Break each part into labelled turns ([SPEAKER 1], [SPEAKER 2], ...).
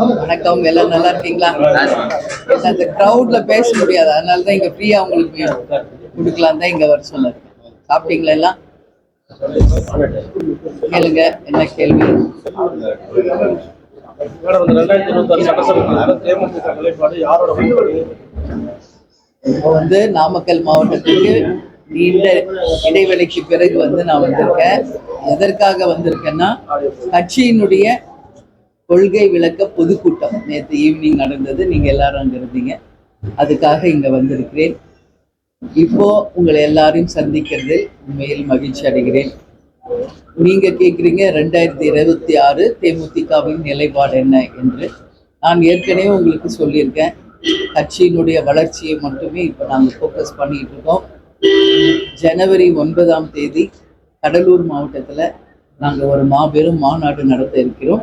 [SPEAKER 1] வணக்கம், எல்லாம் நல்லா இருக்கீங்களா? அந்த க்ரௌட்ல பேச முடியாது, அதனால தான் இங்க ஃப்ரீயா உங்களுக்கு கொடுக்கலாம் தான் இங்க வர சொன்னது. சாப்பிட்டீங்களா எல்லாம்? கேளுங்க, என்ன கேள்வி? இப்போ நாமக்கல் மாவட்டத்துக்கு நீண்ட இடைவெளிக்கு பிறகு நான் வந்திருக்கேன். எதற்காக வந்திருக்கேன்னா, கட்சியினுடைய கொள்கை விளக்க பொதுக்கூட்டம் நேற்று ஈவினிங் நடந்தது. நீங்க எல்லாரும் அங்க இருந்தீங்க. அதுக்காக இங்க வந்திருக்கிறேன். இப்போ உங்களை எல்லாரையும் சந்திக்கிறதில் உண்மையில் மகிழ்ச்சி அடைகிறேன். நீங்க கேட்குறீங்க 2026 தேமுதிகவின் நிலைப்பாடு என்ன என்று. நான் ஏற்கனவே உங்களுக்கு சொல்லியிருக்கேன், கட்சியினுடைய வளர்ச்சியை மட்டுமே இப்போ நாங்கள் ஃபோக்கஸ் பண்ணிட்டு இருக்கோம். ஜனவரி 9ஆம் தேதி கடலூர் மாவட்டத்தில் நாங்கள் ஒரு மாபெரும் மாநாடு நடத்த இருக்கிறோம்.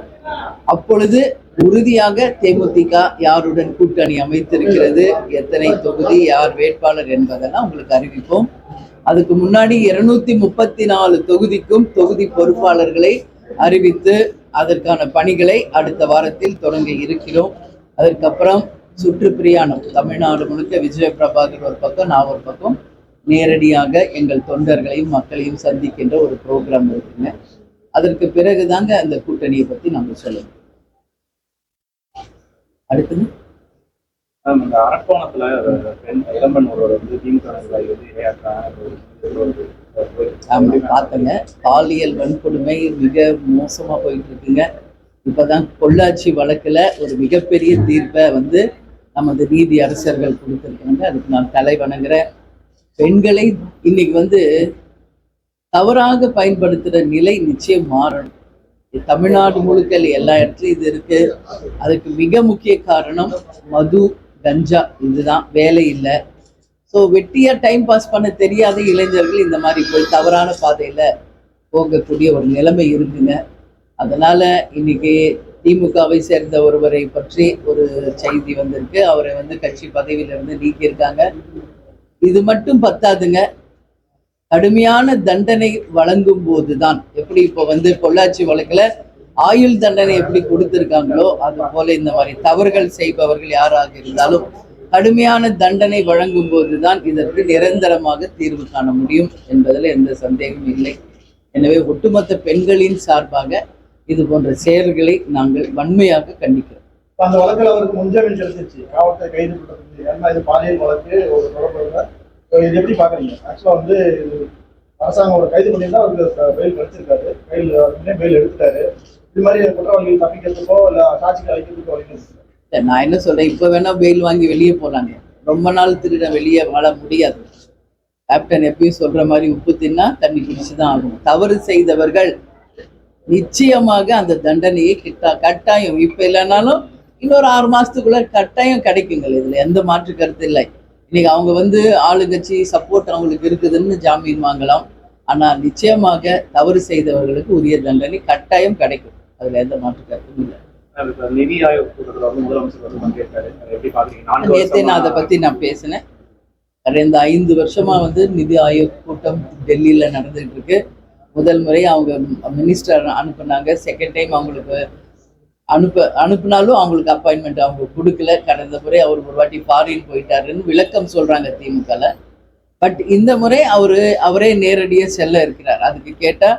[SPEAKER 1] அப்பொழுது உறுதியாக தேமுதிக யாருடன் கூட்டணி அமைத்திருக்கிறது, எத்தனை தொகுதி, யார் வேட்பாளர் என்பதெல்லாம் உங்களுக்கு அறிவிப்போம். அதுக்கு முன்னாடி 234 தொகுதிக்கும் தொகுதி பொறுப்பாளர்களை அறிவித்து அதற்கான பணிகளை அடுத்த வாரத்தில் தொடங்க இருக்கிறோம். அதற்கப்புறம் சுற்றுப்பிரயாணம் தமிழ்நாடு முழுக்க விஜய பிரபாகர் ஒரு பக்கம், நான் ஒரு பக்கம் நேரடியாக எங்கள் தொண்டர்களையும் மக்களையும் சந்திக்கின்ற ஒரு ப்ரோக்ராம் இருக்குங்க. அதற்கு பிறகுதாங்க அந்த கூட்டணியை பத்தி நம்ம சொல்லணும். அடுத்தது
[SPEAKER 2] அரக்கோணத்துல இளம்பெண் ஒருவர்
[SPEAKER 1] பார்த்தங்க. பாலியல் வன்கொடுமை மிக மோசமா போயிட்டு இருக்குங்க. இப்பதான் பொள்ளாச்சி வழக்குல ஒரு மிகப்பெரிய தீர்ப்பை நமது நீதி அரசர்கள் கொடுத்திருக்காங்க. அதுக்கு நான் தலை வணங்குறேன். பெண்களை இன்னைக்கு தவறாக பயன்படுத்துகிற நிலை நிச்சயம் மாறணும். தமிழ்நாடு முழுக்க எல்லா இடத்துலையும் இது இருக்கு. அதுக்கு மிக முக்கிய காரணம் மது, கஞ்சா. இதுதான், வேலை இல்லை. ஸோ வெட்டியா டைம் பாஸ் பண்ண தெரியாத இளைஞர்கள் இந்த மாதிரி போய் தவறான பாதையில போகக்கூடிய ஒரு நிலைமை இருக்குங்க. அதனால இன்னைக்கு திமுகவை சேர்ந்த ஒருவரை பற்றி ஒரு செய்தி வந்திருக்கு. அவரை கட்சி பதவியிலிருந்து நீக்கியிருக்காங்க. இது மட்டும் பத்தாதுங்க, கடுமையான தண்டனை வழங்கும் போதுதான், எப்படி இப்போ பொள்ளாச்சி வழக்குல ஆயுள் தண்டனை எப்படி கொடுத்திருக்காங்களோ அது போல இந்த மாதிரி தவறுகள் செய்பவர்கள் யாராக இருந்தாலும் கடுமையான தண்டனை வழங்கும் போதுதான் இதற்கு நிரந்தரமாக தீர்வு காண முடியும் என்பதில் எந்த சந்தேகமும் இல்லை. எனவே ஒட்டுமொத்த பெண்களின் சார்பாக இது போன்ற செயல்களை நாங்கள் வன்மையாக கண்டிக்கிறோம்.
[SPEAKER 3] அந்த வழக்கில் அவருக்கு முன்ஜாமீன் கிடைச்சிருச்சு, காவல்துறை கைது பண்ணுறது. ஏன்னா இது பாலியல் வழக்கு ஒரு தொடர்பு. இது எப்படி பாக்குறீங்க? ஆக்சுவலா அரசாங்கம் ஒரு கைது பண்ணியிருந்தா அவருக்கு பெயில் கிடைச்சிருக்காரு, பெயில் எடுத்துட்டாரு. இது மாதிரி குற்றவாளிகள் தப்பிக்கிறதுக்கோ இல்ல சாட்சிகளை வைக்கிறதுக்கோ வழி
[SPEAKER 1] நான் என்ன சொல்றேன், இப்ப வேணா பெயில் வாங்கி வெளியே போலாங்க. ரொம்ப நாள் திருட வெளியே வாழ முடியாது. கேப்டன் எப்பயும் சொல்ற மாதிரி உப்பு தின்னா தண்ணி குடிச்சுதான் ஆகும். தவறு செய்தவர்கள் நிச்சயமாக அந்த தண்டனையை கட்டாயம், இப்ப இல்லைனாலும் இன்னொரு 6 மாசத்துக்குள்ள கட்டாயம் கிடைக்குங்கள். இதுல எந்த மாற்று கருத்து இல்லை. இன்னைக்கு அவங்க ஆளுங்கட்சி சப்போர்ட் அவங்களுக்கு இருக்குதுன்னு ஜாமீன் வாங்கலாம். ஆனா நிச்சயமாக தவறு செய்தவர்களுக்கு உரிய தண்டனை கட்டாயம் கிடைக்கும். அதுல எந்த மாற்று கருத்தும் இல்லை.
[SPEAKER 2] நிதி ஆயோக் கூட்டத்தில் முதலமைச்சர்
[SPEAKER 1] நேற்றே நான் அதை பத்தி நான் பேசினேன். இந்த 5 வருஷமா நிதி ஆயோக் கூட்டம் டெல்லியில நடந்துட்டு இருக்கு. முதல் முறை அவங்க மினிஸ்டர் அனுப்புனாங்க. செகண்ட் டைம் அவங்களுக்கு அனுப்புனாலும் அவங்களுக்கு அப்பாயின்மெண்ட் அவங்க கொடுக்கல. கடந்த முறை அவர் ஒரு வாட்டி ஃபாரின் போயிட்டாருன்னு விளக்கம் சொல்றாங்க திமுகல. பட் இந்த முறை அவரே நேரடியாக செல்ல இருக்கிறார். அதுக்கு கேட்டா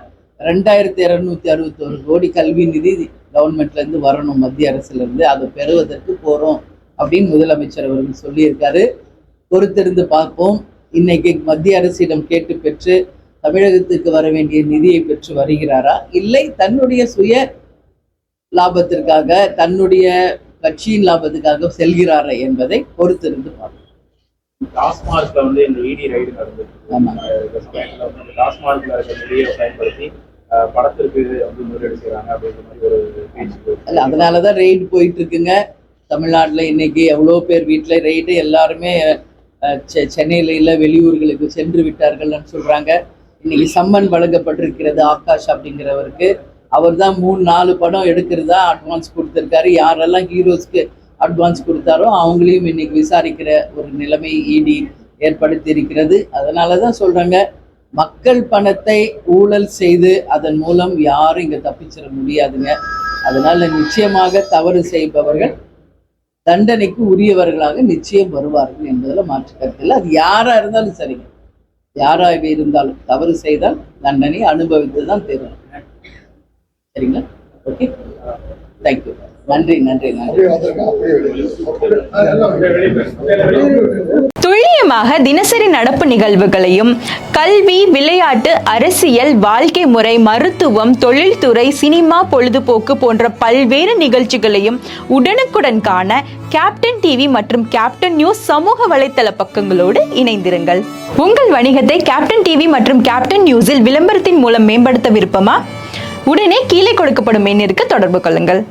[SPEAKER 1] 2261 கோடி கல்வி நிதி கவர்மெண்ட்ல இருந்து வரணும், மத்திய அரசுல இருந்து. அதை பெறுவதற்கு போறோம் அப்படின்னு முதலமைச்சர் அவர்கள் சொல்லியிருக்காரு. பொறுத்திருந்து பார்ப்போம். இன்னைக்கு மத்திய அரசிடம் கேட்டு பெற்று தமிழகத்துக்கு வர வேண்டிய நிதியை பெற்று வருகிறாரா, இல்லை தன்னுடைய சுய லாபத்திற்காக, தன்னுடைய கட்சியின் லாபத்துக்காக செல்கிறாரா என்பதை பொறுத்திருந்து பார்ப்போம்.
[SPEAKER 2] டாஸ்மார்க்ல இந்த இடி ரைடு நடந்தது. டாஸ்மார்க்ல பயன்படுத்தி படத்திற்கு முதலீடு செய்யறாங்க அப்படின்ற மாதிரி ஒரு பேச்சு.
[SPEAKER 1] அதனாலதான் ரெய்டு போயிட்டு இருக்குங்க தமிழ்நாட்டுல. இன்னைக்கு எவ்வளோ பேர் வீட்டுல ரெய்டு. எல்லாருமே சென்னையில இல்ல வெளியூர்களுக்கு சென்று விட்டார்கள்னு சொல்றாங்க. இன்னைக்கு சம்மன் வழங்கப்பட்டிருக்கிறது ஆகாஷ் அப்படிங்கிறவருக்கு. அவர் தான் 3-4 படம் எடுக்கிறதா அட்வான்ஸ் கொடுத்துருக்காரு. யாரெல்லாம் ஹீரோஸ்க்கு அட்வான்ஸ் கொடுத்தாரோ அவங்களையும் இன்னைக்கு விசாரிக்கிற ஒரு நிலைமை இடி ஏற்படுத்தி இருக்கிறது. அதனாலதான் சொல்றாங்க, மக்கள் பணத்தை ஊழல் செய்து அதன் மூலம் யாரும் இங்க தப்பிச்சிட முடியாதுங்க. அதனால நிச்சயமாக தவறு செய்பவர்கள் தண்டனைக்கு உரியவர்களாக நிச்சயம் வருவார்கள் என்பதில் மாற்று கருத்தில். அது யாரா இருந்தாலும் சரிங்க, யாராக இருந்தாலும் தவறு செய்தால் தண்டனை அனுபவித்து தான் தீரணும். சரிங்களா? Okay, thank you. நன்றி நன்றி நன்றி.
[SPEAKER 4] துல்லியமாக தினசரி நடப்பு நிகழ்வுகளையும் கல்வி, விளையாட்டு, அரசியல், வாழ்க்கை முறை, மருத்துவம், தொழில்துறை, சினிமா, பொழுதுபோக்கு போன்ற பல்வேறு நிகழ்ச்சிகளையும் உடனுக்குடன் காண கேப்டன் டிவி மற்றும் கேப்டன் நியூஸ் சமூக வலைத்தள பக்கங்களோடு இணைந்திருங்கள். உங்கள் வணிகத்தை கேப்டன் டிவி மற்றும் கேப்டன் நியூஸில் விளம்பரத்தின் மூலம் மேம்படுத்த விருப்பமா? உடனே கீழே கொடுக்கப்படும் எண்ணிற்கு தொடர்பு கொள்ளுங்கள்.